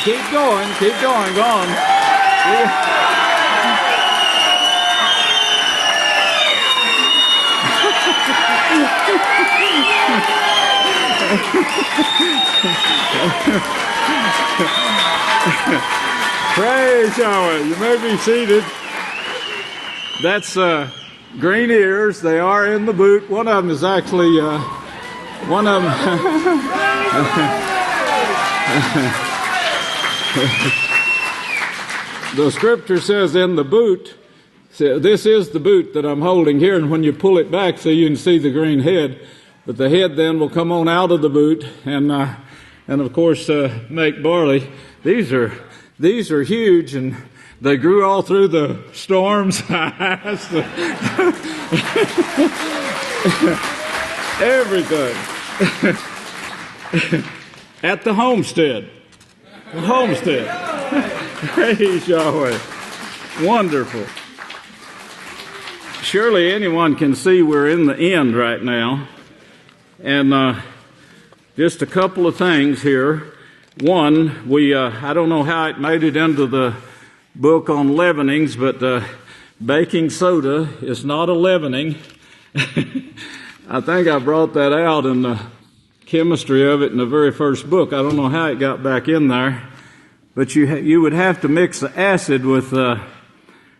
Keep going, go on. Praise Yahweh. You may be seated. That's green ears. They are in the boot. One of them is actually one of them. The scripture says in the boot. This is the boot that I'm holding here, and when you pull it back, so you can see the green head. But the head then will come on out of the boot, and of course make barley. These are huge, and they grew all through the storms. Everything. At the homestead. The homestead. Praise Yahweh. Wonderful. Surely anyone can see we're in the end right now. And just a couple of things here. One, I don't know how it made it into the book on leavenings, but baking soda is not a leavening. I think I brought that out in the chemistry of it in the very first book. I don't know how it got back in there, but you would have to mix the acid with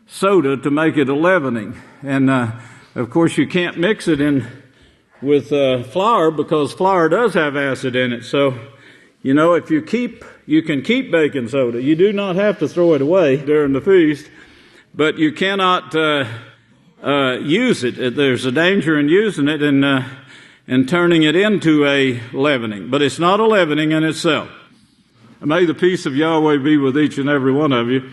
soda to make it a leavening. And of course you can't mix it in with flour, because flour does have acid in it. So, if you can keep baking soda. You do not have to throw it away during the feast, but you cannot use it. There's a danger in using it and turning it into a leavening. But it's not a leavening in itself. May the peace of Yahweh be with each and every one of you.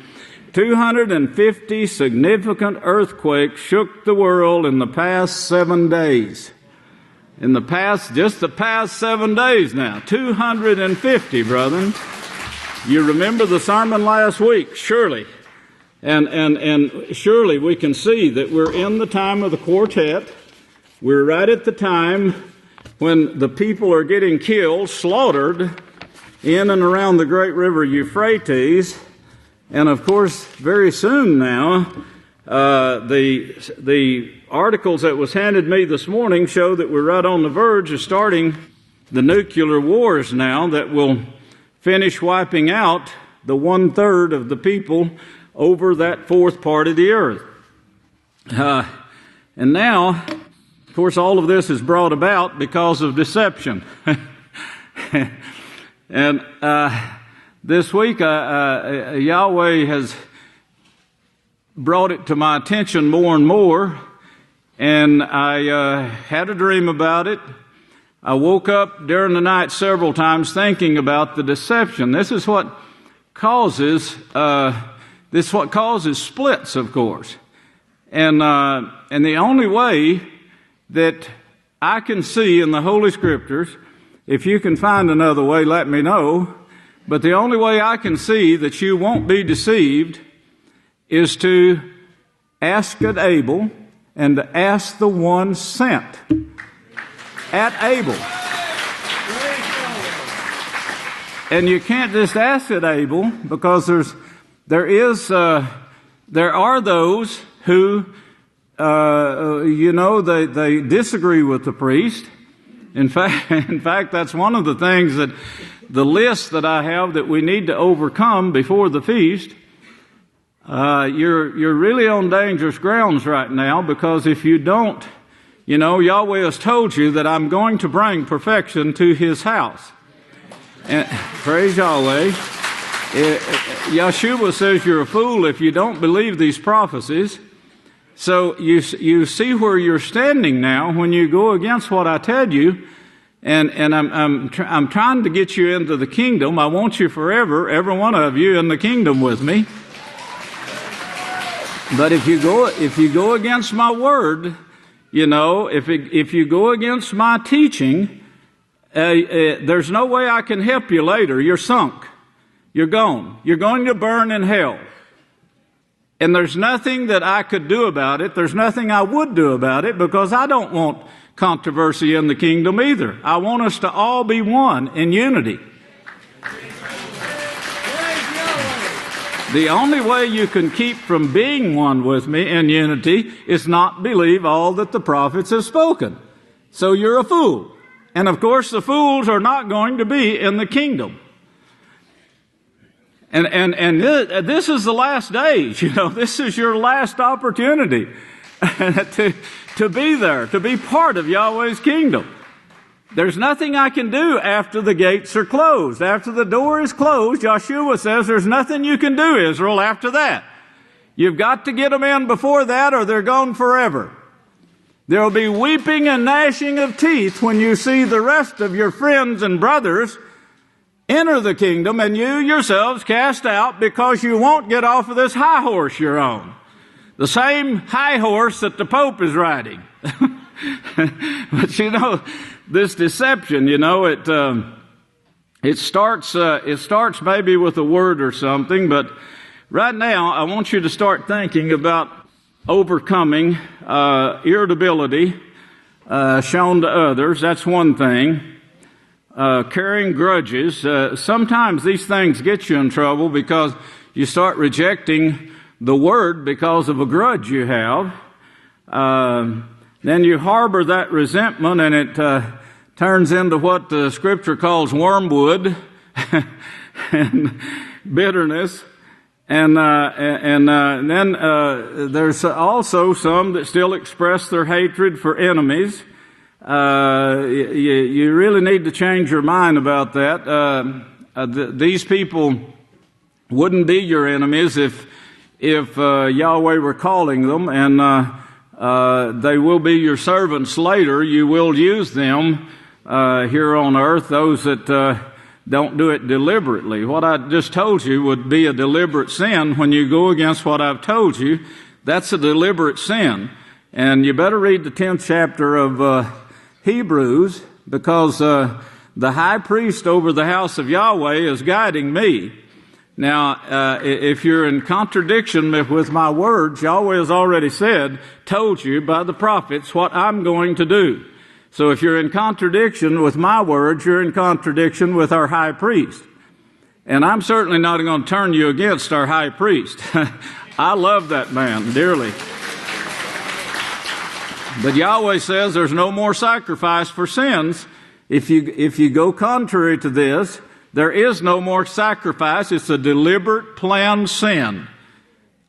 250 significant earthquakes shook the world in the past 7 days. Just the past 7 days now. 250, brethren. You remember the sermon last week, surely. And surely we can see that we're in the time of the quartet. We're right at the time when the people are getting killed, slaughtered in and around the great river Euphrates. And of course, very soon now, the articles that was handed me this morning show that we're right on the verge of starting the nuclear wars now that will finish wiping out the 1/3 of the people over that fourth part of the earth. And now, of course, all of this is brought about because of deception. And this week, Yahweh has brought it to my attention more and more, and I had a dream about it. I woke up during the night several times thinking about the deception. This is what causes splits, of course. And the only way that I can see in the Holy Scriptures, if you can find another way, let me know. But the only way I can see that you won't be deceived is to ask at Abel and to ask the one sent at Abel. And you can't just ask at Abel, because there are those who, they disagree with the priest. In fact, that's one of the things that the list that I have that we need to overcome before the feast. You're really on dangerous grounds right now, because if you don't, Yahweh has told you that I'm going to bring perfection to His house. And, praise Yahweh. Yeshua says you're a fool if you don't believe these prophecies. So you see where you're standing now when you go against what I tell you. And I'm trying to get you into the kingdom. I want you forever, every one of you, in the kingdom with me. But if you go against my word, if you go against my teaching, there's no way I can help you later. You're sunk. You're gone. You're going to burn in hell. And there's nothing that I could do about it. There's nothing I would do about it, because I don't want controversy in the kingdom either. I want us to all be one in unity. The only way you can keep from being one with me in unity is not believe all that the prophets have spoken. So you're a fool. And of course, the fools are not going to be in the kingdom. And this is the last days. You know, this is your last opportunity to be there, to be part of Yahweh's kingdom. There's nothing I can do after the gates are closed. After the door is closed, Joshua says there's nothing you can do, Israel, after that. You've got to get them in before that or they're gone forever. There will be weeping and gnashing of teeth when you see the rest of your friends and brothers enter the kingdom and you yourselves cast out because you won't get off of this high horse you're on. The same high horse that the Pope is riding. But you know, this deception, you know, it starts maybe with a word or something, but right now I want you to start thinking about overcoming irritability shown to others. That's one thing. Carrying grudges. Sometimes these things get you in trouble because you start rejecting the word because of a grudge you have. Then you harbor that resentment and it turns into what the scripture calls wormwood and bitterness. And then there's also some that still express their hatred for enemies. You really need to change your mind about that. These people wouldn't be your enemies if Yahweh were calling them, and they will be your servants later. You will use them here on earth, those that don't do it deliberately. What I just told you would be a deliberate sin. When you go against what I've told you, that's a deliberate sin. And you better read the 10th chapter of Hebrews, because the high priest over the house of Yahweh is guiding me. Now, if you're in contradiction with my words, Yahweh has already told you by the prophets what I'm going to do. So if you're in contradiction with my words, you're in contradiction with our high priest. And I'm certainly not going to turn you against our high priest. I love that man dearly. But Yahweh says there's no more sacrifice for sins. If you go contrary to this, there is no more sacrifice. It's a deliberate planned sin.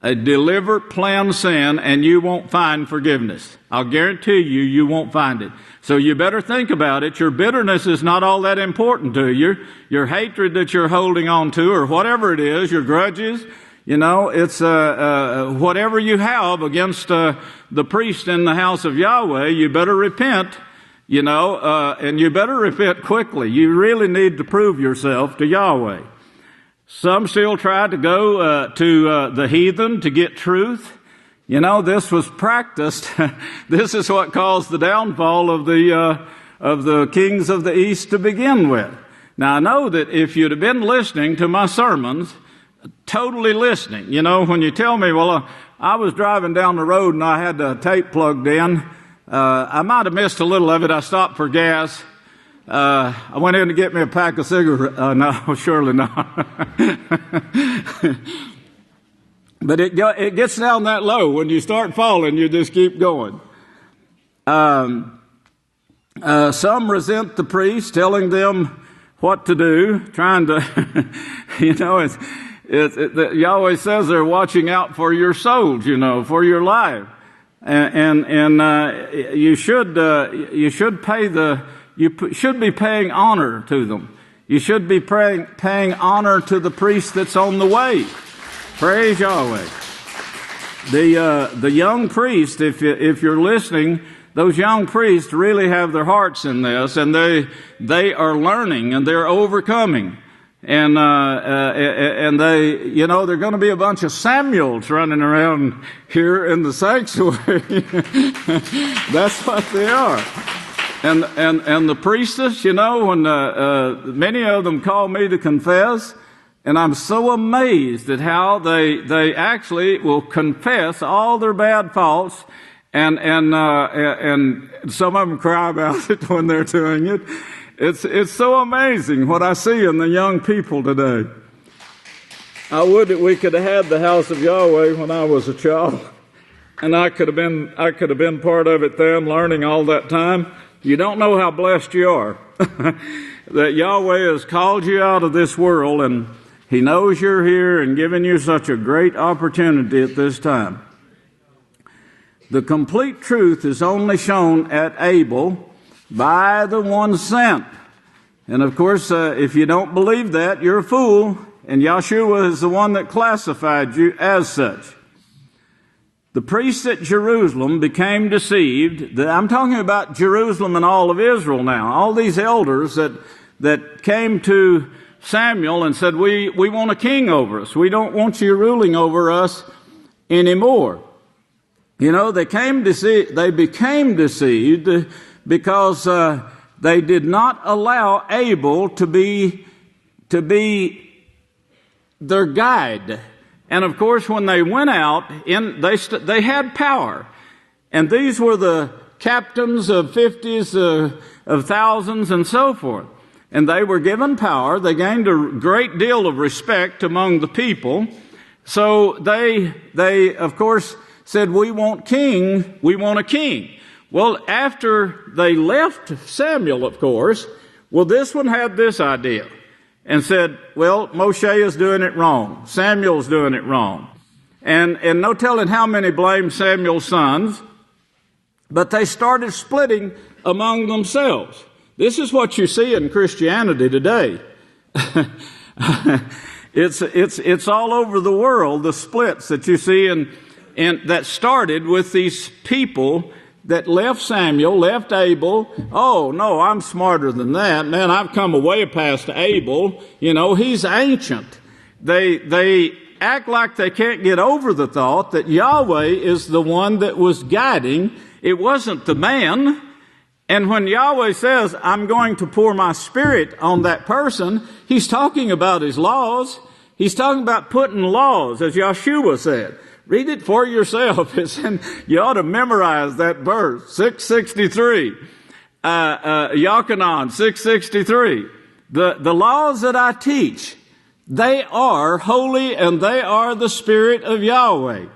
A deliberate planned sin, and you won't find forgiveness. I'll guarantee you won't find it. So you better think about it. Your bitterness is not all that important to you. Your hatred that you're holding on to, or whatever it is, your grudges, you know, it's whatever you have against the priest in the house of Yahweh, you better repent, you know, and you better repent quickly. You really need to prove yourself to Yahweh. Some still try to go to the heathen to get truth. You know, this was practiced. This is what caused the downfall of the kings of the East to begin with. Now, I know that if you'd have been listening to my sermons, totally listening, you know, when you tell me, well, I was driving down the road and I had the tape plugged in, I might have missed a little of it. I stopped for gas. I went in to get me a pack of cigarettes. No, surely not. But it gets down that low. When you start falling, you just keep going. Some resent the priest, telling them what to do, trying to, you know, Yahweh says they're watching out for your souls, you know, for your life. And you should be paying honor to them. You should be paying honor to the priest that's on the way. Praise Yahweh. The young priest, if you're listening, those young priests really have their hearts in this, and they are learning and they're overcoming. And they, you know, they're going to be a bunch of Samuels running around here in the sanctuary. That's what they are. And the priestess, you know, when many of them call me to confess, and I'm so amazed at how they actually will confess all their bad faults, and some of them cry about it when they're doing it. It's so amazing what I see in the young people today. I would that we could have had the House of Yahweh when I was a child, and I could have been part of it then, learning all that time. You don't know how blessed you are that Yahweh has called you out of this world, and He knows you're here and given you such a great opportunity at this time. The complete truth is only shown at Abel by the one sent. And of course, if you don't believe that, you're a fool. And Yahshua is the one that classified you as such. The priests at Jerusalem became deceived. I'm talking about Jerusalem and all of Israel now. All these elders that came to Samuel and said, we want a king over us. We don't want you ruling over us anymore. You know, they became deceived because they did not allow Abel to be their guide. And of course, when they went out, they had power. And these were the captains of 50s, of thousands, and so forth. And they were given power. They gained a great deal of respect among the people. So they of course, said, we want a king. Well, after they left Samuel, of course, this one had this idea and said, well, Moshe is doing it wrong. Samuel's doing it wrong. And no telling how many blamed Samuel's sons, but they started splitting among themselves. This is what you see in Christianity today. It's all over the world, the splits that you see, and that started with these people that left Samuel, left Abel. Oh, no, I'm smarter than that. Man, I've come way past Abel. You know, he's ancient. They act like they can't get over the thought that Yahweh is the one that was guiding. It wasn't the man. And when Yahweh says, I'm going to pour my spirit on that person, He's talking about His laws. He's talking about putting laws, as Yahshua said. Read it for yourself. You ought to memorize that verse, 663. Yochanan, 663. The laws that I teach, they are holy and they are the Spirit of Yahweh.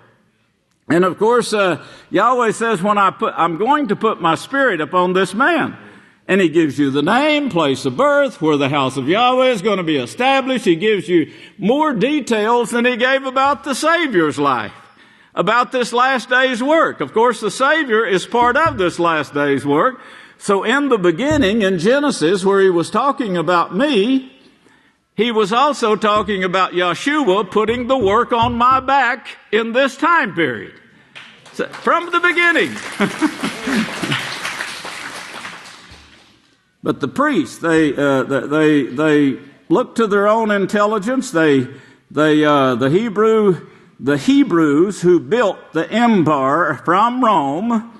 And of course, Yahweh says, I'm going to put my Spirit upon this man. And He gives you the name, place of birth, where the house of Yahweh is going to be established. He gives you more details than He gave about the Savior's life, about this last day's work. Of course, the Savior is part of this last day's work. So in the beginning, in Genesis, where He was talking about me, He was also talking about Yahshua putting the work on my back in this time period. So, from the beginning. But the priests, they looked to their own intelligence. The Hebrews who built the empire from Rome,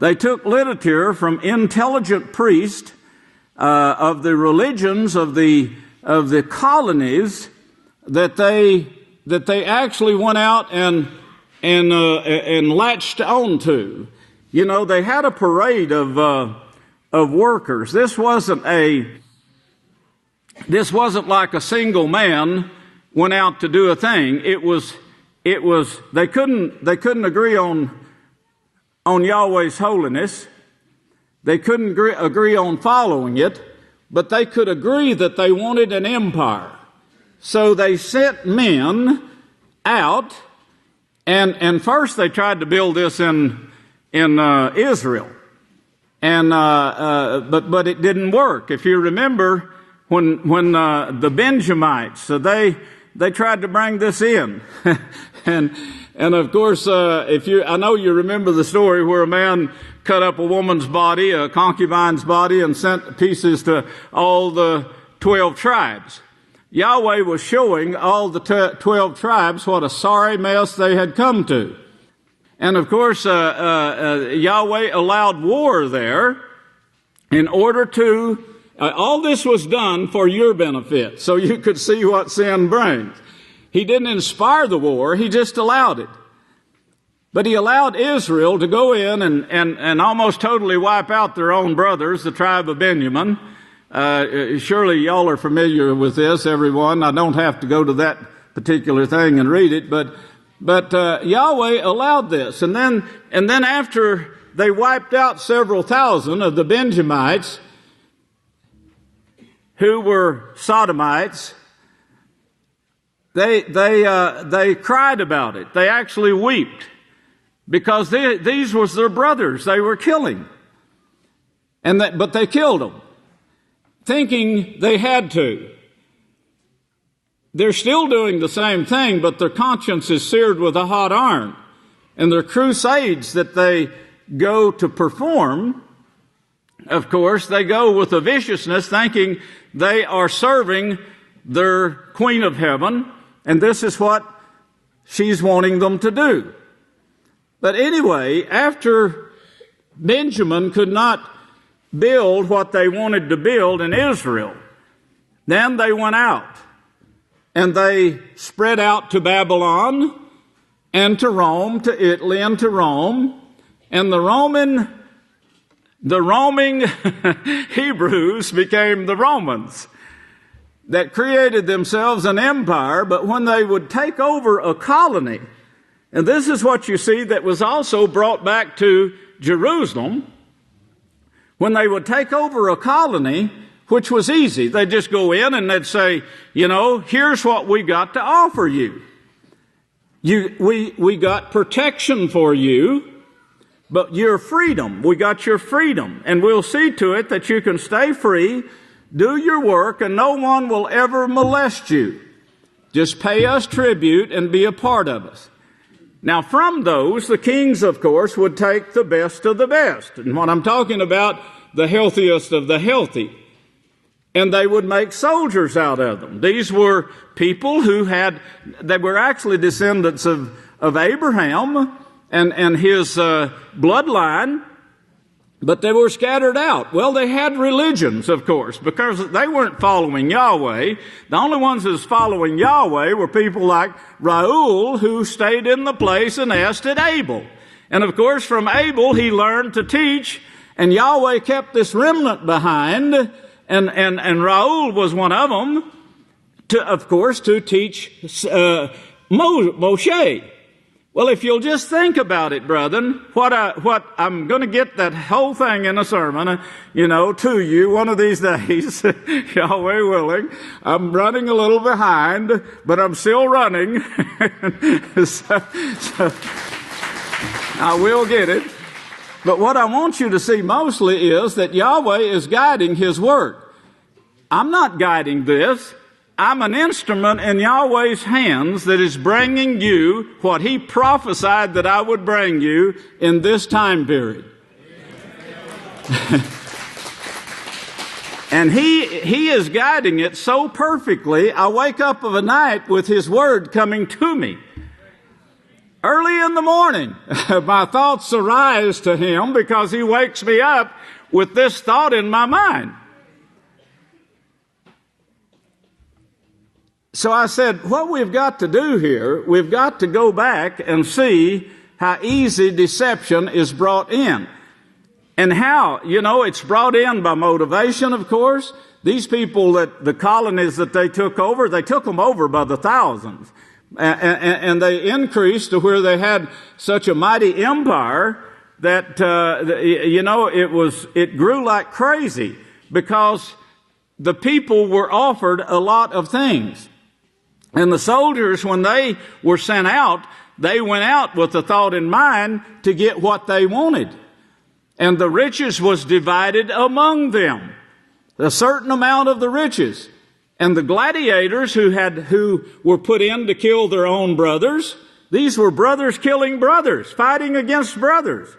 they took literature from intelligent priests of the religions of the colonies that they actually went out and latched onto. You know, they had a parade of workers. This wasn't like a single man went out to do a thing. It was they couldn't agree on Yahweh's holiness. They couldn't agree on following it, but they could agree that they wanted an empire. So they sent men out, and first they tried to build this in Israel. And but it didn't work. If you remember, when the Benjamites, so they tried to bring this in, and of course, I know you remember the story where a man cut up a woman's body, a concubine's body, and sent pieces to all the 12 tribes. Yahweh was showing all the 12 tribes what a sorry mess they had come to. And of course, Yahweh allowed war there in order to, all this was done for your benefit, so you could see what sin brings. He didn't inspire the war, He just allowed it. But He allowed Israel to go in and almost totally wipe out their own brothers, the tribe of Benjamin. Surely y'all are familiar with this, everyone. I don't have to go to particular thing and read it, but Yahweh allowed this. And then after they wiped out several thousand of the Benjamites who were sodomites, they cried about it. They actually wept because these was their brothers they were killing. But they killed them, thinking they had to. They're still doing the same thing, but their conscience is seared with a hot iron. And their crusades that they go to perform, of course, they go with a viciousness, thinking they are serving their Queen of Heaven, and this is what she's wanting them to do. But anyway, after Benjamin could not build what they wanted to build in Israel, then they went out. And they spread out to Babylon and to Rome, to Italy and to Rome. And the roaming Hebrews became the Romans that created themselves an empire. But when they would take over a colony, and this is what you see that was also brought back to Jerusalem, when they would take over a colony, which was easy. They'd just go in and they'd say, here's what we got to offer you. We got protection for you, but your freedom, we got your freedom. And we'll see to it that you can stay free, do your work, and no one will ever molest you. Just pay us tribute and be a part of us. Now, from those, the kings, of course, would take the best of the best. And what I'm talking about, the healthiest of the healthy. And they would make soldiers out of them. These were people they were actually descendants of Abraham and his bloodline, but they were scattered out. Well, they had religions, of course, because they weren't following Yahweh. The only ones that was following Yahweh were people like Raul, who stayed in the place and asked at Abel. And of course, from Abel, he learned to teach, and Yahweh kept this remnant behind. And Raul was one of them, to teach Moshe. Well, if you'll just think about it, brethren, what I'm going to get that whole thing in a sermon, to you one of these days, Yahweh willing. I'm running a little behind, but I'm still running. so I will get it. But what I want you to see mostly is that Yahweh is guiding His Word. I'm not guiding this. I'm an instrument in Yahweh's hands that is bringing you what He prophesied that I would bring you in this time period. And He is guiding it so perfectly, I wake up of a night with His Word coming to me. Early in the morning, my thoughts arise to Him because He wakes me up with this thought in my mind. So I said, what we've got to do here, we've got to go back and see how easy deception is brought in. And how, it's brought in by motivation, of course. These people the colonies that they took them over by the thousands. And they increased to where they had such a mighty empire that, it grew like crazy because the people were offered a lot of things. And the soldiers, when they were sent out, they went out with the thought in mind to get what they wanted. And the riches was divided among them. A certain amount of the riches. And the gladiators who were put in to kill their own brothers, these were brothers killing brothers, fighting against brothers.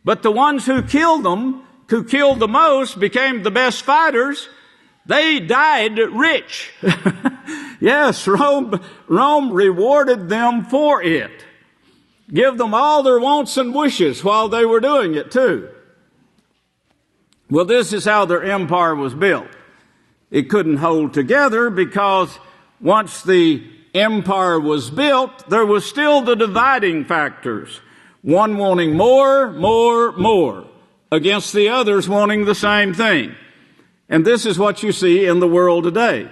But the ones who killed them, who killed the most, became the best fighters. They died rich. Yes, Rome rewarded them for it. Give them all their wants and wishes while they were doing it too. Well, this is how their empire was built. It couldn't hold together because once the empire was built, there was still the dividing factors. One wanting more, against the others wanting the same thing. And this is what you see in the world today.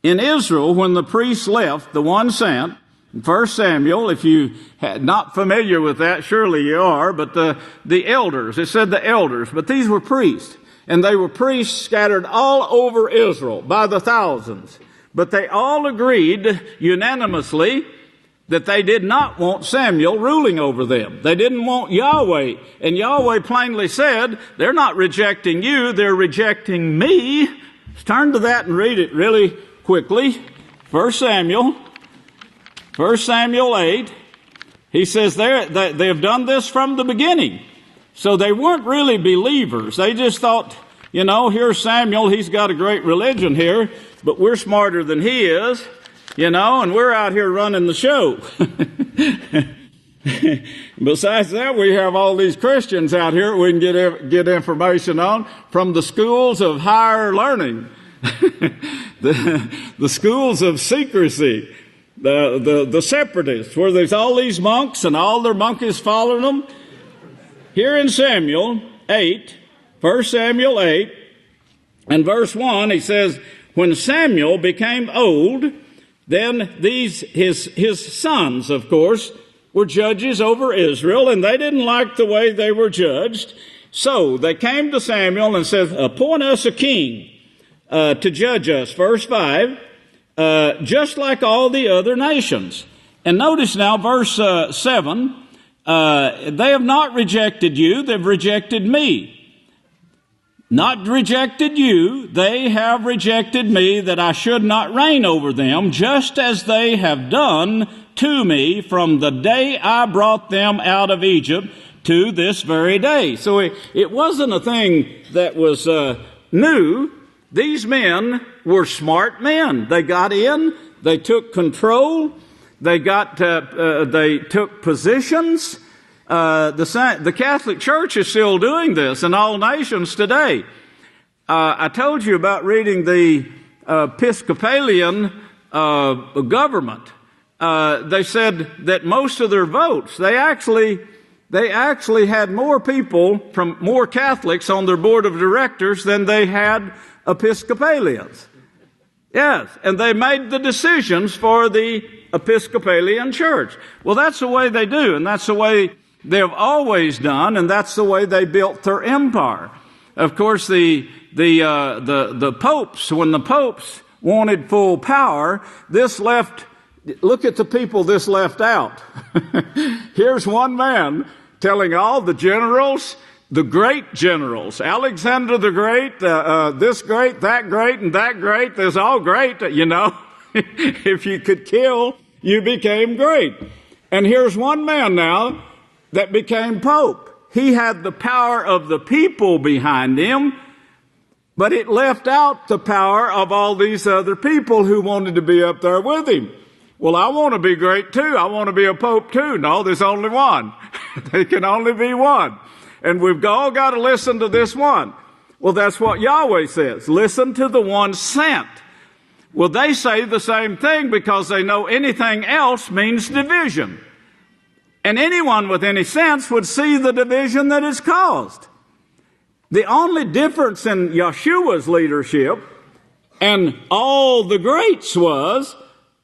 in Israel, when the priests left, the one sent, in 1 Samuel, if you are not familiar with that, surely you are, but the elders, it said the elders, but these were priests. And they were priests scattered all over Israel by the thousands. But they all agreed unanimously that they did not want Samuel ruling over them. They didn't want Yahweh. And Yahweh plainly said, they're not rejecting you, they're rejecting me. Let's turn to that and read it really quickly. 1 Samuel 8. He says they have done this from the beginning. So they weren't really believers. They just thought, here's Samuel, he's got a great religion here, but we're smarter than he is, and we're out here running the show. Besides that, we have all these Christians out here we can get information on from the schools of higher learning, the schools of secrecy, the separatists, where there's all these monks and all their monkeys following them. Here in Samuel 8, 1 Samuel 8, and verse 1, he says, when Samuel became old, then his sons, of course, were judges over Israel, and they didn't like the way they were judged. So they came to Samuel and said, appoint us a king to judge us. Verse 5, just like all the other nations. And notice now verse 7, they have not rejected you, they've rejected me. Not rejected you, they have rejected me, that I should not reign over them, just as they have done to me from the day I brought them out of Egypt to this very day. So it wasn't a thing that was new. These men were smart men. They got in, they took control, they took positions. The Catholic Church is still doing this in all nations today. I told you about reading the Episcopalian government. They said that most of their votes, they actually had more people from more Catholics on their board of directors than they had Episcopalians. Yes, and they made the decisions for the Episcopalian Church. Well, that's the way they do, and that's the way they've always done, and that's the way they built their empire. Of course, the popes, when the popes wanted full power, look at the people this left out. Here's one man telling all the generals, the great generals, Alexander the Great, this great, that great, and that great, there's all great, If you could kill, you became great. And here's one man now that became Pope. He had the power of the people behind him, but it left out the power of all these other people who wanted to be up there with him. Well, I want to be great too. I want to be a Pope too. No, there's only one. There can only be one. And we've all got to listen to this one. Well, that's what Yahweh says. Listen to the one sent. Well, they say the same thing because they know anything else means division. And anyone with any sense would see the division that is caused. The only difference in Yeshua's leadership and all the greats was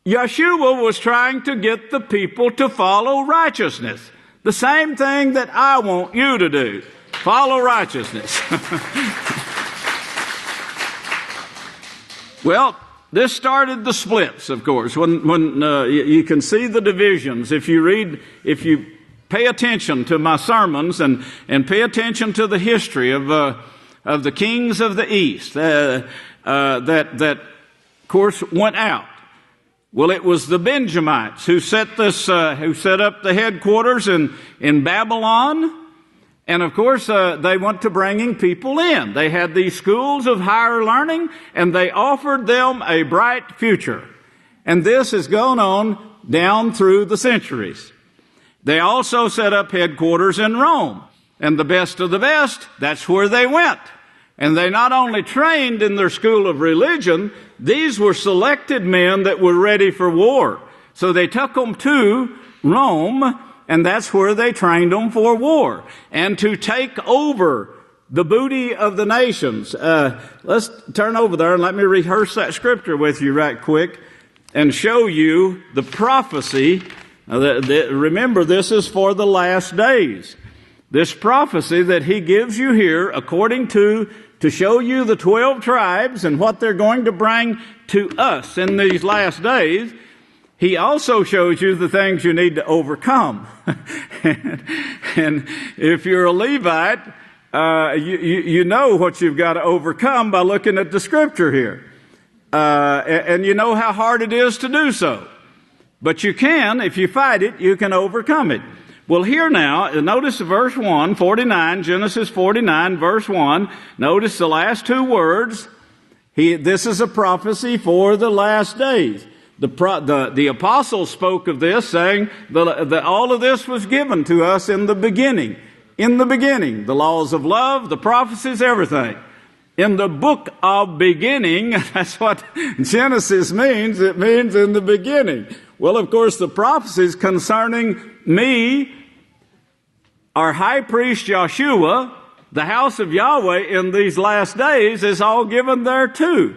Yeshua was trying to get the people to follow righteousness. The same thing that I want you to do. Follow righteousness. Well, this started the splits, of course, when you can see the divisions. If you pay attention to my sermons and pay attention to the history of the kings of the East that of course went out. Well, it was the Benjamites who set up the headquarters in Babylon. And of course, they went to bringing people in. They had these schools of higher learning, and they offered them a bright future. And this has gone on down through the centuries. They also set up headquarters in Rome. And the best of the best, that's where they went. And they not only trained in their school of religion, these were selected men that were ready for war. So they took them to Rome, and that's where they trained them for war and to take over the booty of the nations. Let's turn over there and let me rehearse that scripture with you right quick and show you the prophecy. Remember, this is for the last days. This prophecy that he gives you here, according to show you the 12 tribes and what they're going to bring to us in these last days, he also shows you the things you need to overcome. and if you're a Levite, you know what you've got to overcome by looking at the scripture here. And you know how hard it is to do so. But you can, if you fight it, you can overcome it. Well, here now, notice verse 1, 49, Genesis 49, verse 1. Notice the last two words. This is a prophecy for the last days. The apostles spoke of this, saying that all of this was given to us in the beginning. In the beginning, the laws of love, the prophecies, everything. In the book of beginning, that's what Genesis means. It means in the beginning. Well, of course, the prophecies concerning me, our high priest Joshua, the house of Yahweh in these last days is all given there too.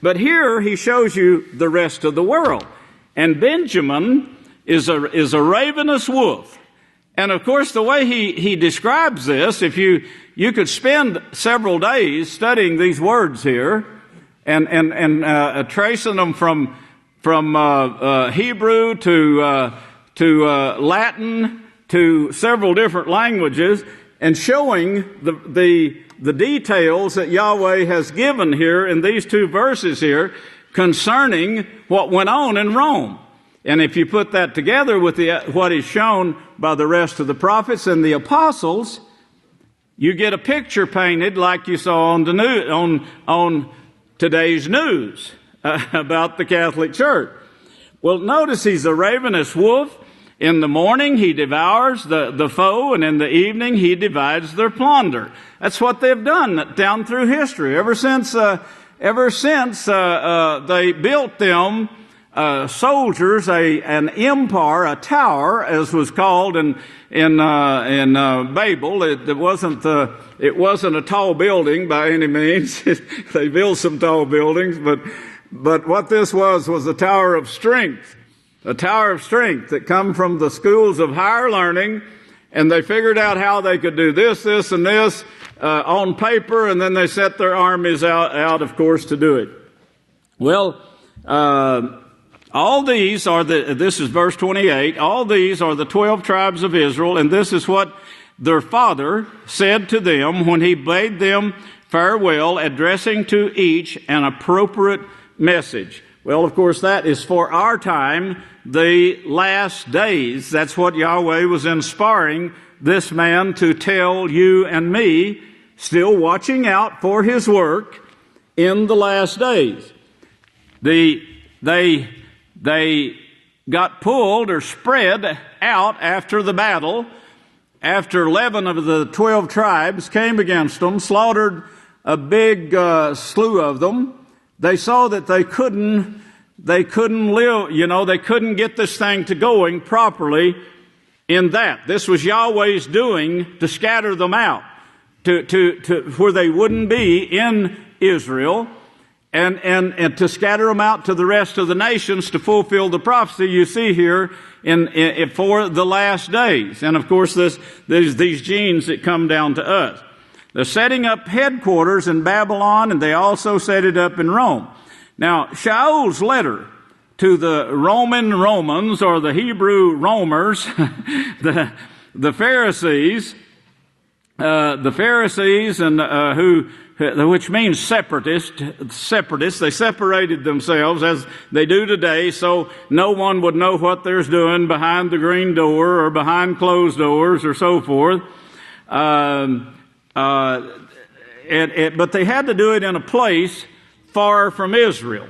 But here he shows you the rest of the world. And Benjamin is a ravenous wolf. And of course, the way he describes this, if you could spend several days studying these words here and tracing them from Hebrew to Latin to several different languages and showing the details that Yahweh has given here in these two verses here concerning what went on in Rome. And if you put that together with what is shown by the rest of the prophets and the apostles, you get a picture painted like you saw on the on today's news about the Catholic Church. Well, notice he's a ravenous wolf. In the morning he devours the foe, and in the evening he divides their plunder. That's what they've done down through history ever since they built them. Soldiers, an empire, a tower, as was called in Babel. It wasn't a tall building by any means. They built some tall buildings, but what this was a tower of strength, that come from the schools of higher learning, and they figured out how they could do this, and this on paper, and then they set their armies out, of course, to do it. Well. All these are this is verse 28, all these are the 12 tribes of Israel, and this is what their father said to them when he bade them farewell, addressing to each an appropriate message. Well, of course, that is for our time, the last days. That's what Yahweh was inspiring this man to tell you and me, still watching out for his work in the last days. They got pulled or spread out after the battle, after 11 of the 12 tribes came against them, slaughtered a big slew of them. They saw that they couldn't live, they couldn't get this thing to going properly in that. This was Yahweh's doing to scatter them out, to where they wouldn't be in Israel. And to scatter them out to the rest of the nations to fulfill the prophecy you see here for the last days. And of course, there's these genes that come down to us. They're setting up headquarters in Babylon, and they also set it up in Rome. Now, Shaul's letter to the Romans, or the Hebrew Romers, the Pharisees, and which means separatists. They separated themselves as they do today, so no one would know what they're doing behind the green door or behind closed doors or so forth. But they had to do it in a place far from Israel.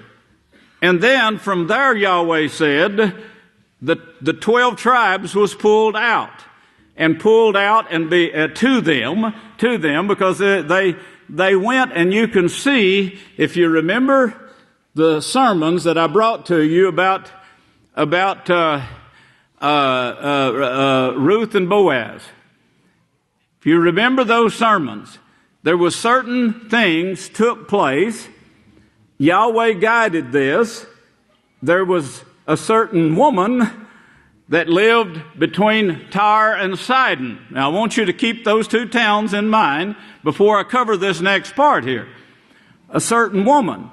And then from there, Yahweh said, the 12 tribes was pulled out and be to them because they went, and you can see, if you remember the sermons that I brought to you about Ruth and Boaz. If If you remember those sermons, there were certain things took place. Yahweh guided this. There was a certain woman that lived between Tyre and Sidon. Now, I want you to keep those two towns in mind before I cover this next part here. A certain woman.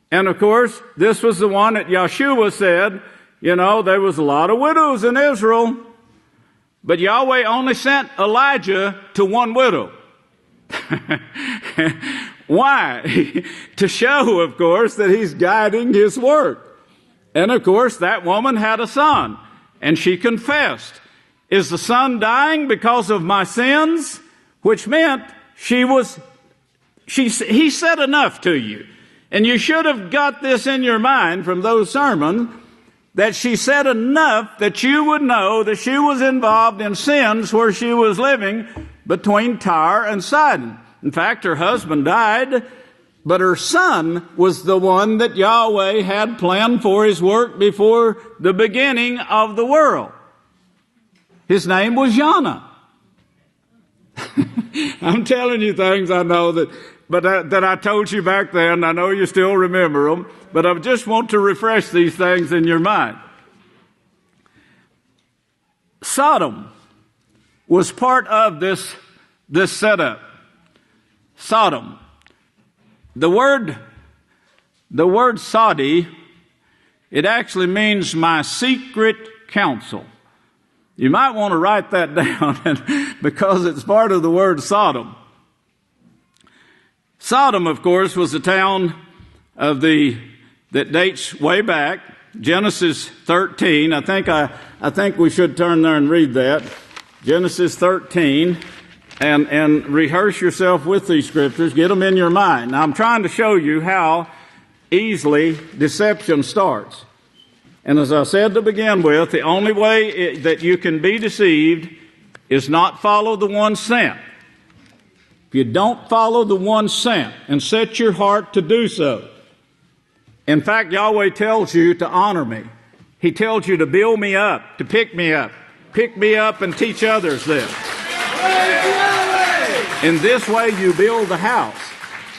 And, of course, this was the one that Yeshua said, there was a lot of widows in Israel, but Yahweh only sent Elijah to one widow. Why? To show, of course, that he's guiding his work. And, of course, that woman had a son. And she confessed, is the son dying because of my sins? Which meant he said enough to you. And you should have got this in your mind from those sermons, that she said enough that you would know that she was involved in sins where she was living between Tyre and Sidon. In fact, her husband died, but her son was the one that Yahweh had planned for his work before the beginning of the world. His name was Yonah. I'm telling you things I know that I told you back then. I know you still remember them, but I just want to refresh these things in your mind. Sodom was part of this setup. Sodom. The word Sadi, it actually means my secret counsel. You might want to write that down because it's part of the word Sodom. Sodom, of course, was a town that dates way back, Genesis 13. I think we should turn there and read that. Genesis 13. And rehearse yourself with these scriptures. Get them in your mind. Now, I'm trying to show you how easily deception starts. And as I said to begin with, the only way that you can be deceived is not follow the one sent. If you don't follow the one sent and set your heart to do so. In fact, Yahweh tells you to honor me. He tells you to build me up, to pick me up. Pick me up and teach others this. In this way you build the house.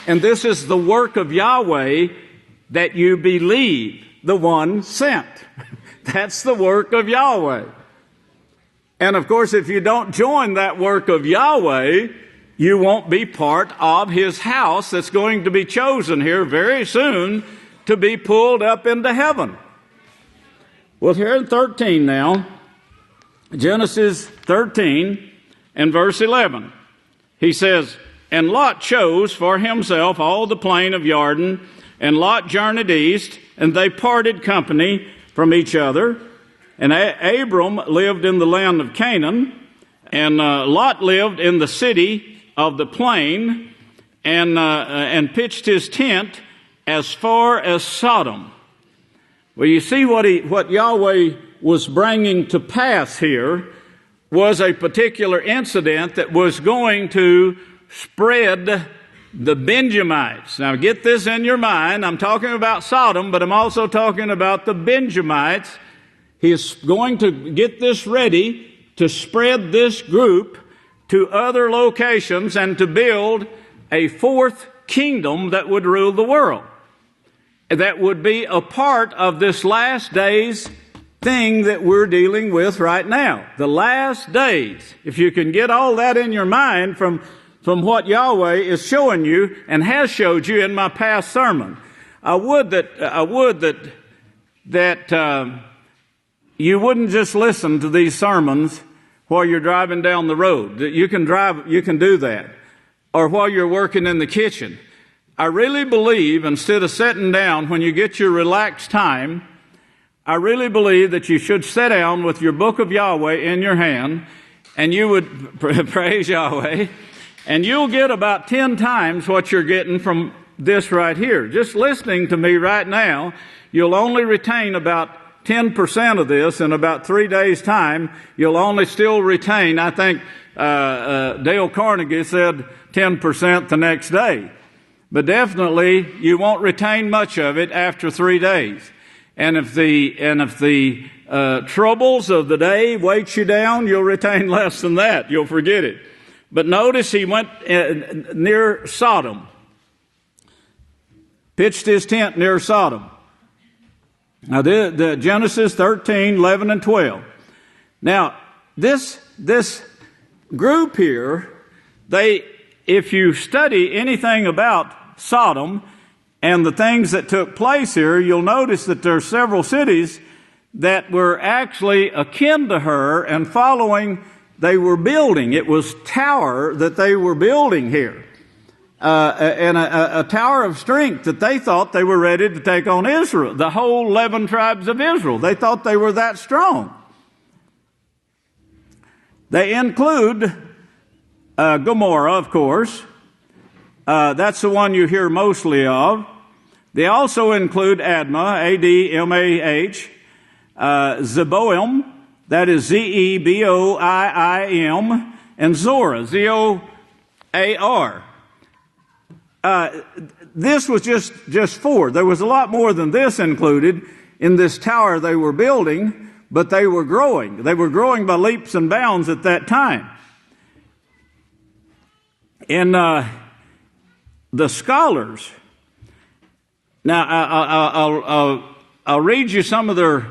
And this is the work of Yahweh, that you believe the one sent. That's the work of Yahweh. And of course, if you don't join that work of Yahweh, you won't be part of his house that's going to be chosen here very soon to be pulled up into heaven. Well, here in 13 now, Genesis 13 and verse 11. He says, and Lot chose for himself all the plain of Jordan, and Lot journeyed east, and they parted company from each other. And Abram lived in the land of Canaan, and Lot lived in the city of the plain, and pitched his tent as far as Sodom. Well, you see what Yahweh was bringing to pass here was a particular incident that was going to spread the Benjamites. Now get this in your mind. I'm talking about Sodom, but I'm also talking about the Benjamites. He is going to get this ready to spread this group to other locations and to build a fourth kingdom that would rule the world. That would be a part of this last days thing that we're dealing with right now. The last days. If you can get all that in your mind from what Yahweh is showing you and has showed you in my past sermon. I would that you wouldn't just listen to these sermons while you're driving down the road. You can do that. Or while you're working in the kitchen. I really believe, instead of sitting down when you get your relaxed time, I really believe that you should sit down with your book of Yahweh in your hand, and you would praise Yahweh, and you'll get about 10 times what you're getting from this right here. Just listening to me right now, you'll only retain about 10% of this. In about 3 days' time, you'll only still retain, I think Dale Carnegie said 10% the next day. But definitely, you won't retain much of it after 3 days. And if the troubles of the day weight you down, you'll retain less than that. You'll forget it. But notice he went near Sodom, pitched his tent near Sodom. Now, the Genesis 13, 11, and 12. Now, this group here, if you study anything about Sodom and the things that took place here, you'll notice that there are several cities that were actually akin to her and following. They were building. It was tower that they were building here. And a tower of strength that they thought they were ready to take on Israel, the whole 11 tribes of Israel. They thought they were that strong. They include Gomorrah, of course. That's the one you hear mostly of. They also include Admah, A-D-M-A-H, Zeboim, that is Z-E-B-O-I-I-M, and Zorah, Z-O-A-R. This was just 4. There was a lot more than this included in this tower they were building, but they were growing. They were growing by leaps and bounds at that time. And the scholars, now I'll read you some of their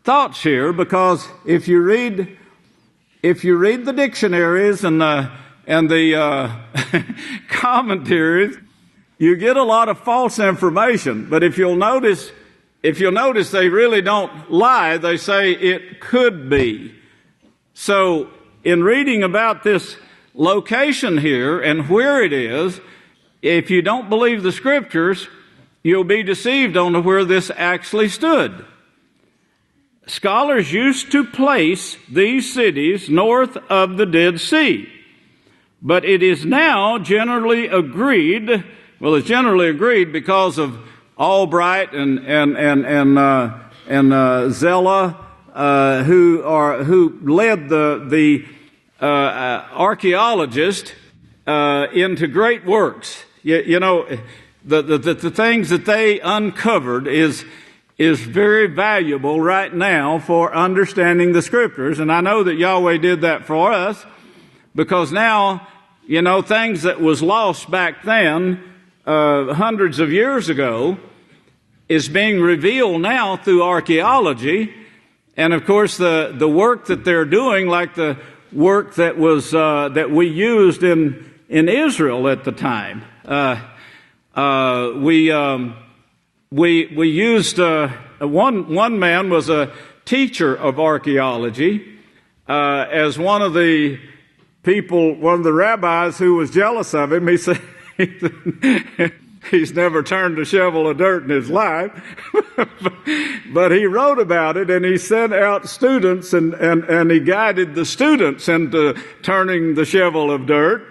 thoughts here, because if you read the dictionaries and the commentaries, you get a lot of false information. But if you'll notice, they really don't lie. They say it could be. So in reading about this location here and where it is, if you don't believe the scriptures, you'll be deceived on where this actually stood. Scholars used to place these cities north of the Dead Sea. But it is now generally agreed, well, it's generally agreed because of Albright and Zella, who led the archaeologist into great works. You know, the things that they uncovered is very valuable right now for understanding the scriptures. And I know that Yahweh did that for us, because now, you know, things that was lost back then, hundreds of years ago, is being revealed now through archaeology. And of course, the work that they're doing, like the work that was that we used in Israel at the time. We used one man was a teacher of archaeology, as one of the rabbis who was jealous of him. He said he's never turned a shovel of dirt in his life, but he wrote about it, and he sent out students and he guided the students into turning the shovel of dirt.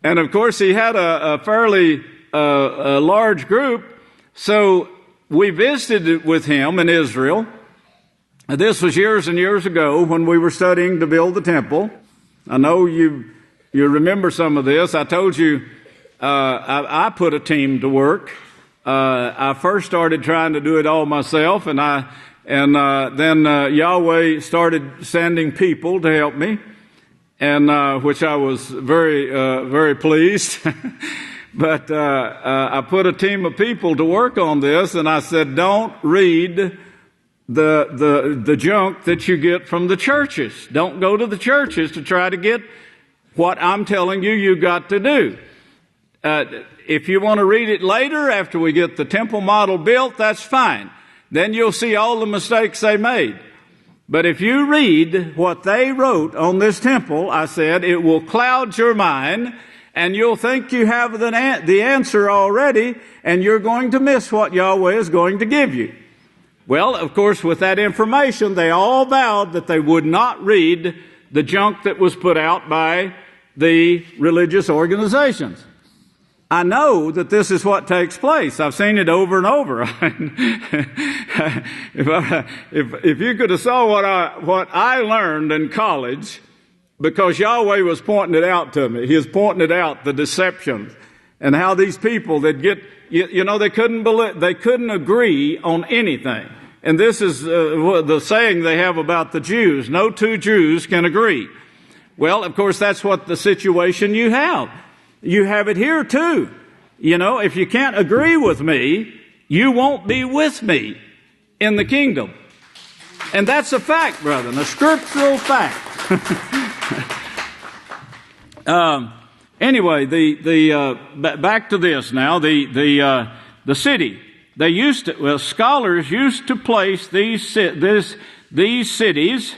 And of course, he had a fairly a large group. So we visited with him in Israel. This was years and years ago when we were studying to build the temple. I know you remember some of this. I told you I put a team to work. I first started trying to do it all myself, and then Yahweh started sending people to help me, and which I was very pleased. But I put a team of people to work on this, and I said, don't read the junk that you get from the churches. Don't go to the churches to try to get what I'm telling you got to do. If you want to read it later, after we get the temple model built, that's fine. Then you'll see all the mistakes they made. But if you read what they wrote on this temple, I said, it will cloud your mind, and you'll think you have the answer already, and you're going to miss what Yahweh is going to give you. Well, of course, with that information, they all vowed that they would not read the junk that was put out by the religious organizations. I know that this is what takes place. I've seen it over and over. If you could have saw what I learned in college, because Yahweh was pointing it out to me. He was pointing it out, the deceptions, and how these people that get, they couldn't agree on anything. And this is the saying they have about the Jews: no two Jews can agree. Well, of course, that's what the situation you have. You have it here too. You know, if you can't agree with me, you won't be with me in the kingdom. And that's a fact, brethren, a scriptural fact. Anyway, back to this now. The city. They used to. Well, scholars used to place these cities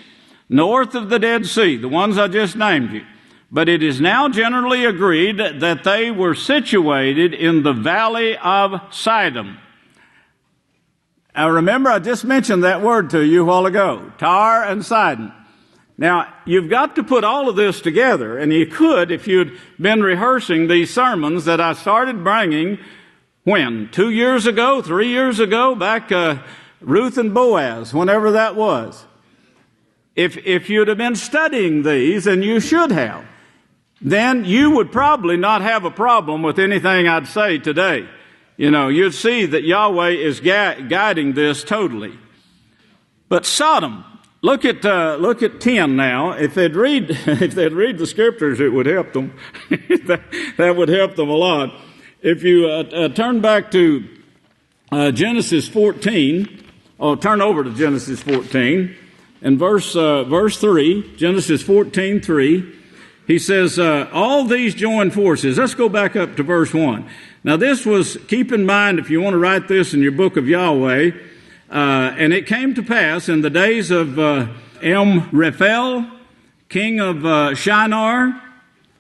north of the Dead Sea, the ones I just named you. But it is now generally agreed that they were situated in the valley of Sidon. Now remember, I just mentioned that word to you a while ago, Tyre and Sidon. Now, you've got to put all of this together, and you could if you'd been rehearsing these sermons that I started bringing, when? 2 years ago, 3 years ago, back Ruth and Boaz, whenever that was. If you'd have been studying these, and you should have, then you would probably not have a problem with anything I'd say today. You know, you'd see that Yahweh is guiding this totally. But Sodom, look at 10 now. If they'd read the scriptures, it would help them. that would help them a lot. If you turn back to Genesis 14, or turn over to Genesis 14, and verse 3, Genesis 14:3. He says, all these joined forces. Let's go back up to verse 1. Now this was, keep in mind if you want to write this in your book of Yahweh, and it came to pass in the days of Amraphel, king of Shinar.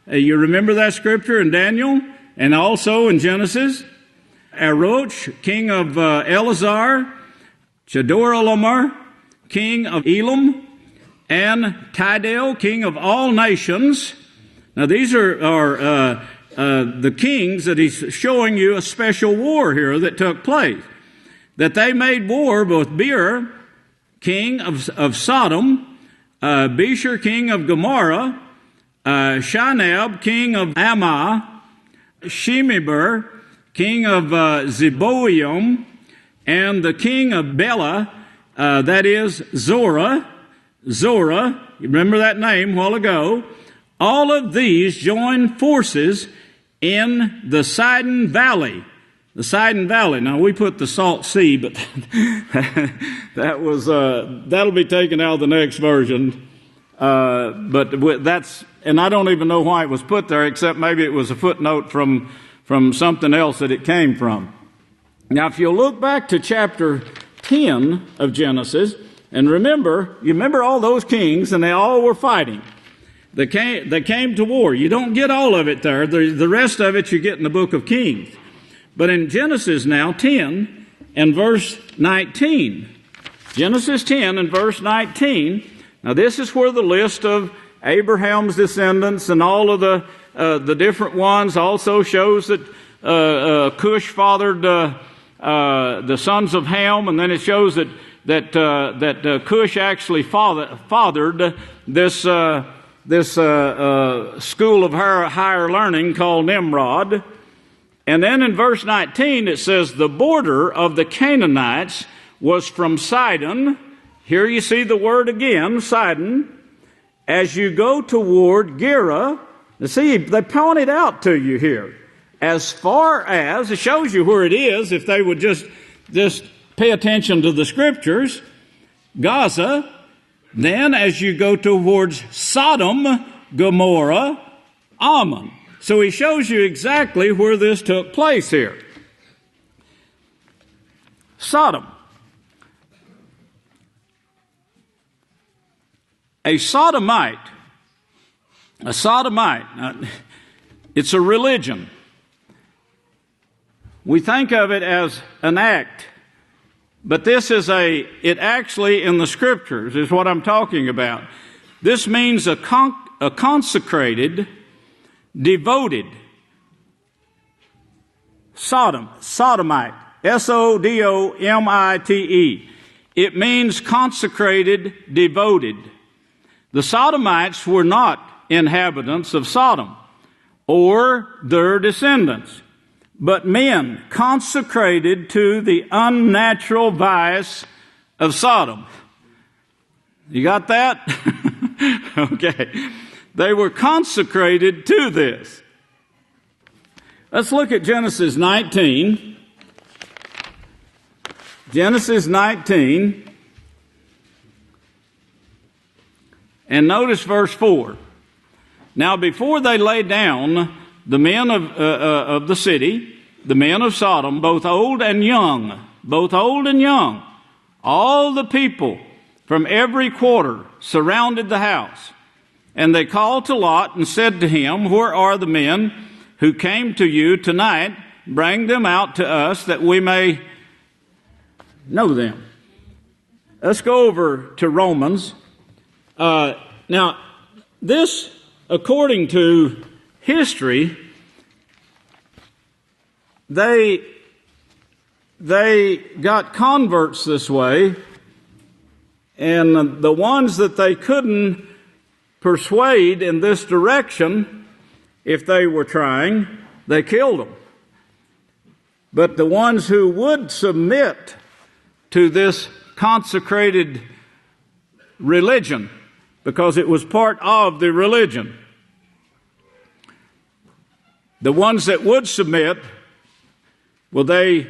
You remember that scripture in Daniel, and also in Genesis. Aroch, king of Elazar, Chedorlaomer, king of Elam, and Tidal, king of all nations. Now these are the kings that he's showing you a special war here that took place. That they made war with Beer, king of Sodom, Besher, king of Gomorrah, Shinab, king of Ammah, Shemeber, king of Zeboiim, and the king of Bela, that is Zorah, you remember that name a while ago. All of these joined forces in the Sidon Valley. The Sidon Valley. Now we put the Salt Sea, but that'll be taken out of the next version. But that's, and I don't even know why it was put there, except maybe it was a footnote from something else that it came from. Now, if you'll look back to chapter 10 of Genesis, and you remember all those kings, and they all were fighting. They came to war. You don't get all of it there. The rest of it you get in the book of Kings. But in Genesis now, 10 and verse 19. Genesis 10 and verse 19. Now this is where the list of Abraham's descendants and all of the different ones also shows that Cush fathered the sons of Ham, and then it shows that Cush actually fathered this school of higher learning called Nimrod. And then in verse 19 it says the border of the Canaanites was from Sidon. Here you see the word again, Sidon. As you go toward Gera, see, they point it out to you here. As far as, it shows you where it is, if they would just pay attention to the scriptures, Gaza. Then as you go towards Sodom, Gomorrah, Ammon. So he shows you exactly where this took place here. Sodom. A Sodomite, it's a religion. We think of it as an act, but this is it actually in the scriptures is what I'm talking about. This means a consecrated, devoted, sodomite, S-O-D-O-M-I-T-E. It means consecrated, devoted. The Sodomites were not inhabitants of Sodom or their descendants, but men consecrated to the unnatural vice of Sodom. You got that? Okay. They were consecrated to this. Let's look at Genesis 19. Genesis 19. And notice verse 4. Now before they lay down, the men of the city, the men of Sodom, both old and young, all the people from every quarter surrounded the house. And they called to Lot and said to him, where are the men who came to you tonight? Bring them out to us that we may know them. Let's go over to Romans. Now, this, according to history, they got converts this way, and the ones that they couldn't persuade in this direction, if they were trying, they killed them. But the ones who would submit to this consecrated religion, because it was part of the religion, the ones that would submit, well, they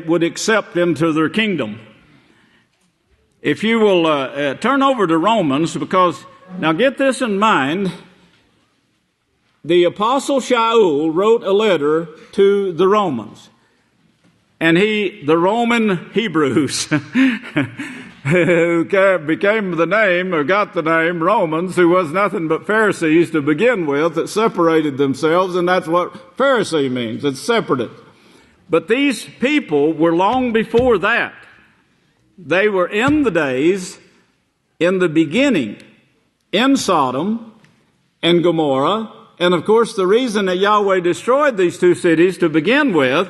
would accept into their kingdom. If you will turn over to Romans, because, now get this in mind, the Apostle Shaul wrote a letter to the Romans. And the Roman Hebrews, who became the name, or got the name Romans, who was nothing but Pharisees to begin with, that separated themselves, and that's what Pharisee means, it's separate. But these people were long before that. They were in the days, in the beginning, in Sodom and Gomorrah. And of course, the reason that Yahweh destroyed these two cities to begin with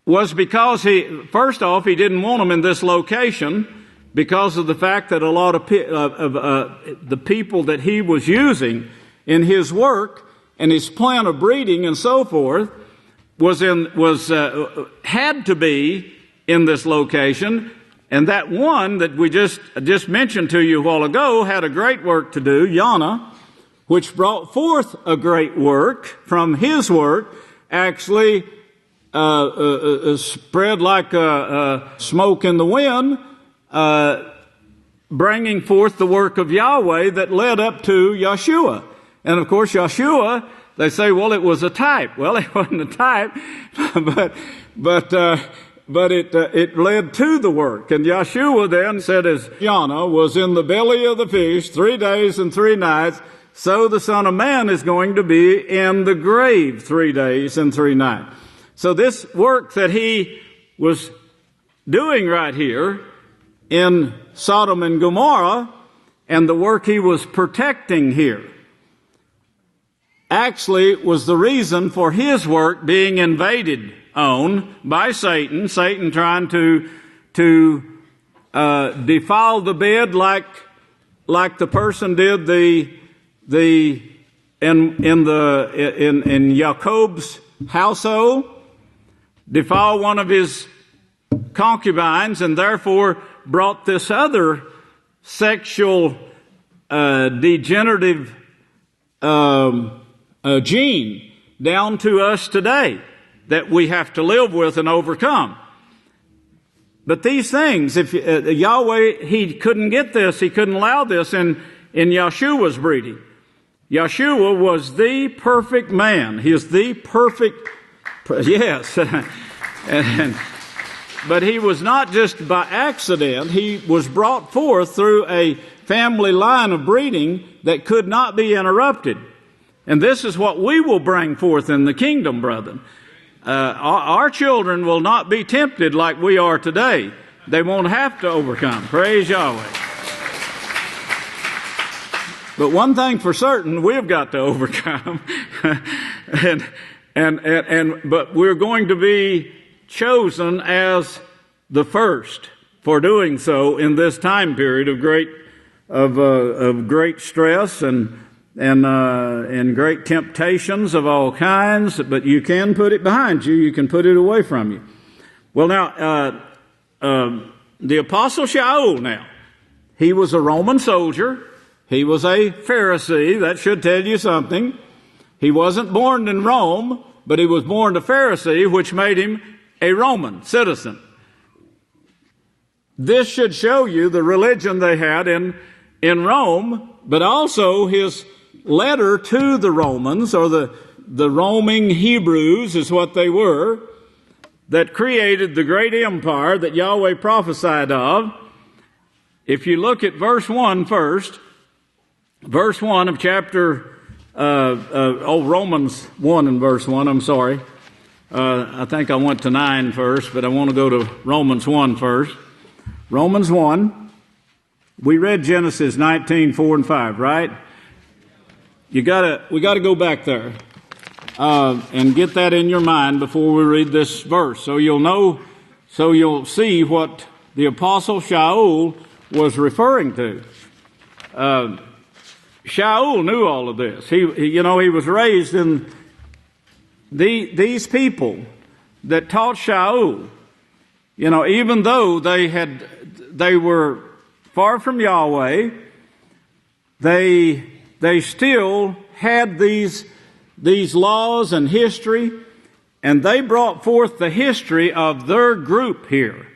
was because first off, he didn't want them in this location because of the fact that a lot of the people that he was using in his work and his plan of breeding and so forth had to be in this location. And that one that we just mentioned to you a while ago had a great work to do, Yana, which brought forth a great work from his work, actually spread like smoke in the wind, bringing forth the work of Yahweh that led up to Yeshua. And of course, Yeshua, they say, well, it was a type. Well, it wasn't a type, but it led to the work. And Yeshua then said, as Jonah was in the belly of the fish 3 days and 3 nights, so the Son of Man is going to be in the grave 3 days and 3 nights. So this work that he was doing right here in Sodom and Gomorrah, and the work he was protecting here, actually was the reason for his work being invaded on by Satan. Satan trying to defile the bed like the person did in Jacob's household, defile one of his concubines, and therefore brought this other sexual degenerative gene down to us today that we have to live with and overcome. But these things, if Yahweh, he couldn't get this, he couldn't allow this in Yeshua's breeding. Yeshua was the perfect man. He is the perfect, yes. But he was not just by accident. He was brought forth through a family line of breeding that could not be interrupted. And this is what we will bring forth in the kingdom, brethren. Our children will not be tempted like we are today. They won't have to overcome. Praise Yahweh. But one thing for certain, we've got to overcome. But we're going to be chosen as the first for doing so in this time period of great stress and great temptations of all kinds. But you can put it behind you. You can put it away from you. Well, now the Apostle Shaul. Now he was a Roman soldier. He was a Pharisee. That should tell you something. He wasn't born in Rome, but he was born a Pharisee, which made him a Roman citizen. This should show you the religion they had in Rome, but also his letter to the Romans, or the roaming Hebrews is what they were, that created the great empire that Yahweh prophesied of. If you look at verse 1 first, verse 1 of chapter, Romans 1 and verse 1, I'm sorry. I think I went to 9 first, but I want to go to Romans 1 first. Romans 1, we read Genesis 19, 4 and 5, right? We gotta go back there, and get that in your mind before we read this verse. So you'll see what the Apostle Shaul was referring to. Shaul knew all of this. He was raised in these people that taught Shaul. Even though they were far from Yahweh, they still had these laws and history, and they brought forth the history of their group here.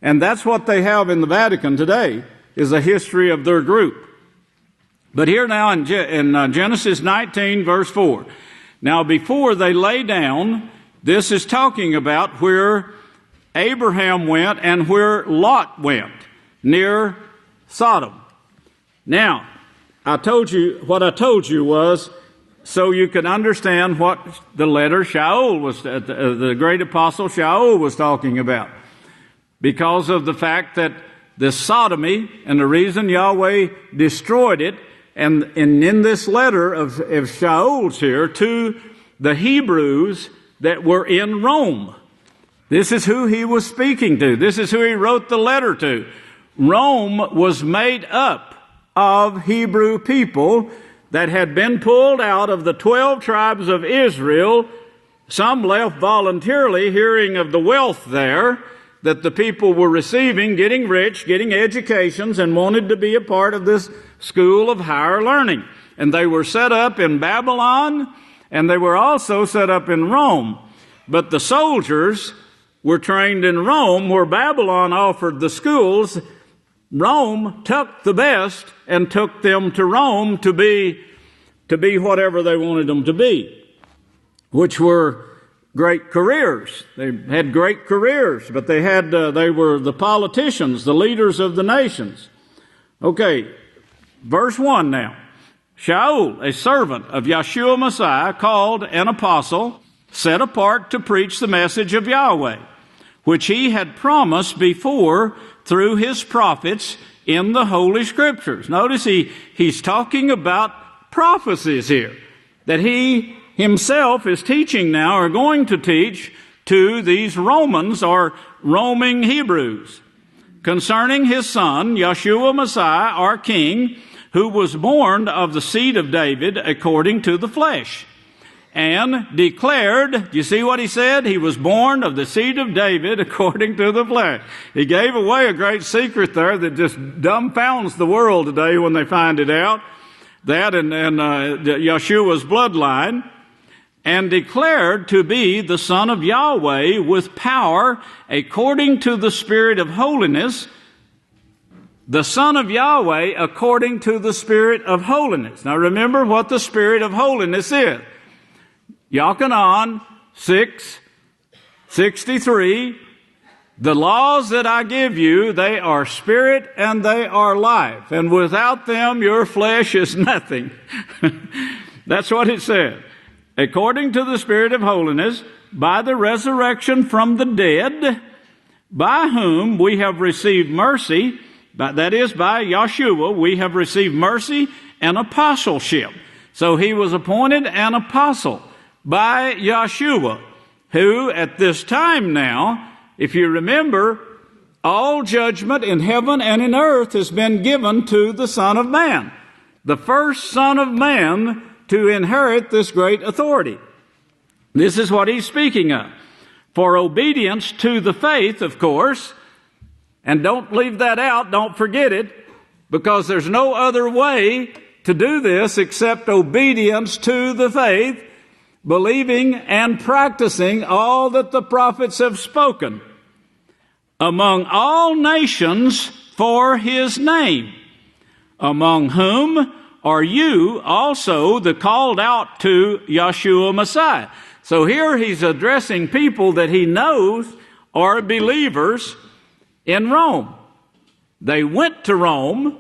And that's what they have in the Vatican today, is a history of their group. But here now in Genesis 19, verse 4. Now before they lay down, this is talking about where Abraham went and where Lot went, near Sodom. Now, what I told you was so you could understand what the letter Shaul was, the great apostle Shaul was talking about. Because of the fact that this sodomy, and the reason Yahweh destroyed it, and in this letter of Shaul's here to the Hebrews that were in Rome. This is who he was speaking to. This is who he wrote the letter to. Rome was made up of Hebrew people that had been pulled out of the 12 tribes of Israel. Some left voluntarily, hearing of the wealth there that the people were receiving, getting rich, getting educations, and wanted to be a part of this school of higher learning. And they were set up in Babylon, and they were also set up in Rome. But the soldiers were trained in Rome, where Babylon offered the schools. Rome took the best and took them to Rome to be whatever they wanted them to be, which were great careers. They had great careers, but they were the politicians, the leaders of the nations. Okay, verse 1 now. Shaul, a servant of Yeshua Messiah, called an apostle, set apart to preach the message of Yahweh, which he had promised before through his prophets in the Holy Scriptures. Notice he's talking about prophecies here that he himself is teaching now, or going to teach to these Romans, or roaming Hebrews, concerning his son, Yeshua Messiah, our King, who was born of the seed of David according to the flesh, and declared, you see what he said? He was born of the seed of David according to the flesh. He gave away a great secret there that just dumbfounds the world today when they find it out. That and Yeshua's bloodline, and declared to be the Son of Yahweh with power according to the Spirit of holiness. The Son of Yahweh according to the Spirit of holiness. Now remember what the Spirit of holiness is. Yochanan 6:63, the laws that I give you, they are spirit and they are life, and without them your flesh is nothing. That's what it said. According to the Spirit of holiness, by the resurrection from the dead, by whom we have received mercy, that is, by Yeshua, we have received mercy and apostleship. So he was appointed an apostle by Yeshua, who at this time now, if you remember, all judgment in heaven and in earth has been given to the Son of Man, the first Son of Man to inherit this great authority. This is what he's speaking of. For obedience to the faith, of course, and don't leave that out, don't forget it, because there's no other way to do this except obedience to the faith, believing and practicing all that the prophets have spoken among all nations for his name, among whom are you also the called out to Yeshua Messiah. So here he's addressing people that he knows are believers in Rome. They went to Rome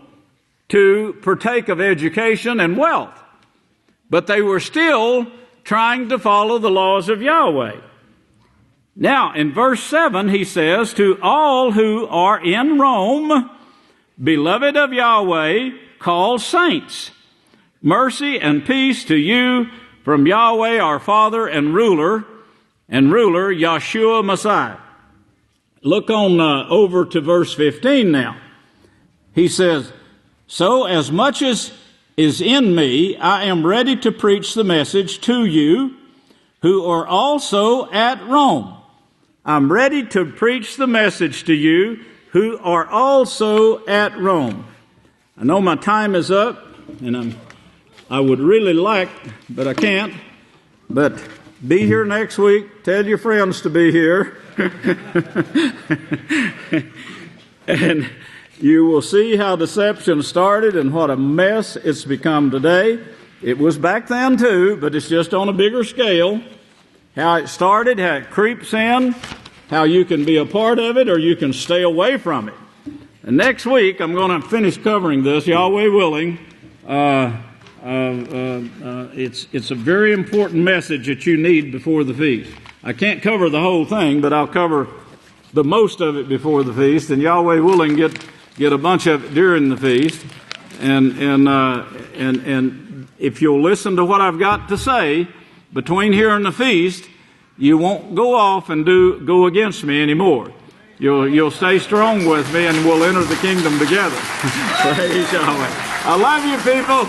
to partake of education and wealth, but they were still trying to follow the laws of Yahweh. Now, in verse 7, he says, to all who are in Rome, beloved of Yahweh, called saints, mercy and peace to you from Yahweh our Father and ruler, Yeshua Messiah. Look on over to verse 15 now. He says, so as much as is in me, I am ready to preach the message to you who are also at Rome. I'm ready to preach the message to you who are also at Rome. I know my time is up, and I would really like, but I can't. But be here next week. Tell your friends to be here. And you will see how deception started and what a mess it's become today. It was back then too, but it's just on a bigger scale. How it started, how it creeps in, how you can be a part of it or you can stay away from it. And next week, I'm going to finish covering this, Yahweh willing. It's a very important message that you need before the feast. I can't cover the whole thing, but I'll cover the most of it before the feast, and Yahweh willing, get a bunch of it during the feast. And if you'll listen to what I've got to say between here and the feast, you won't go off and go against me anymore. You'll stay strong with me, and we'll enter the kingdom together. Praise Yahweh. I love you, people.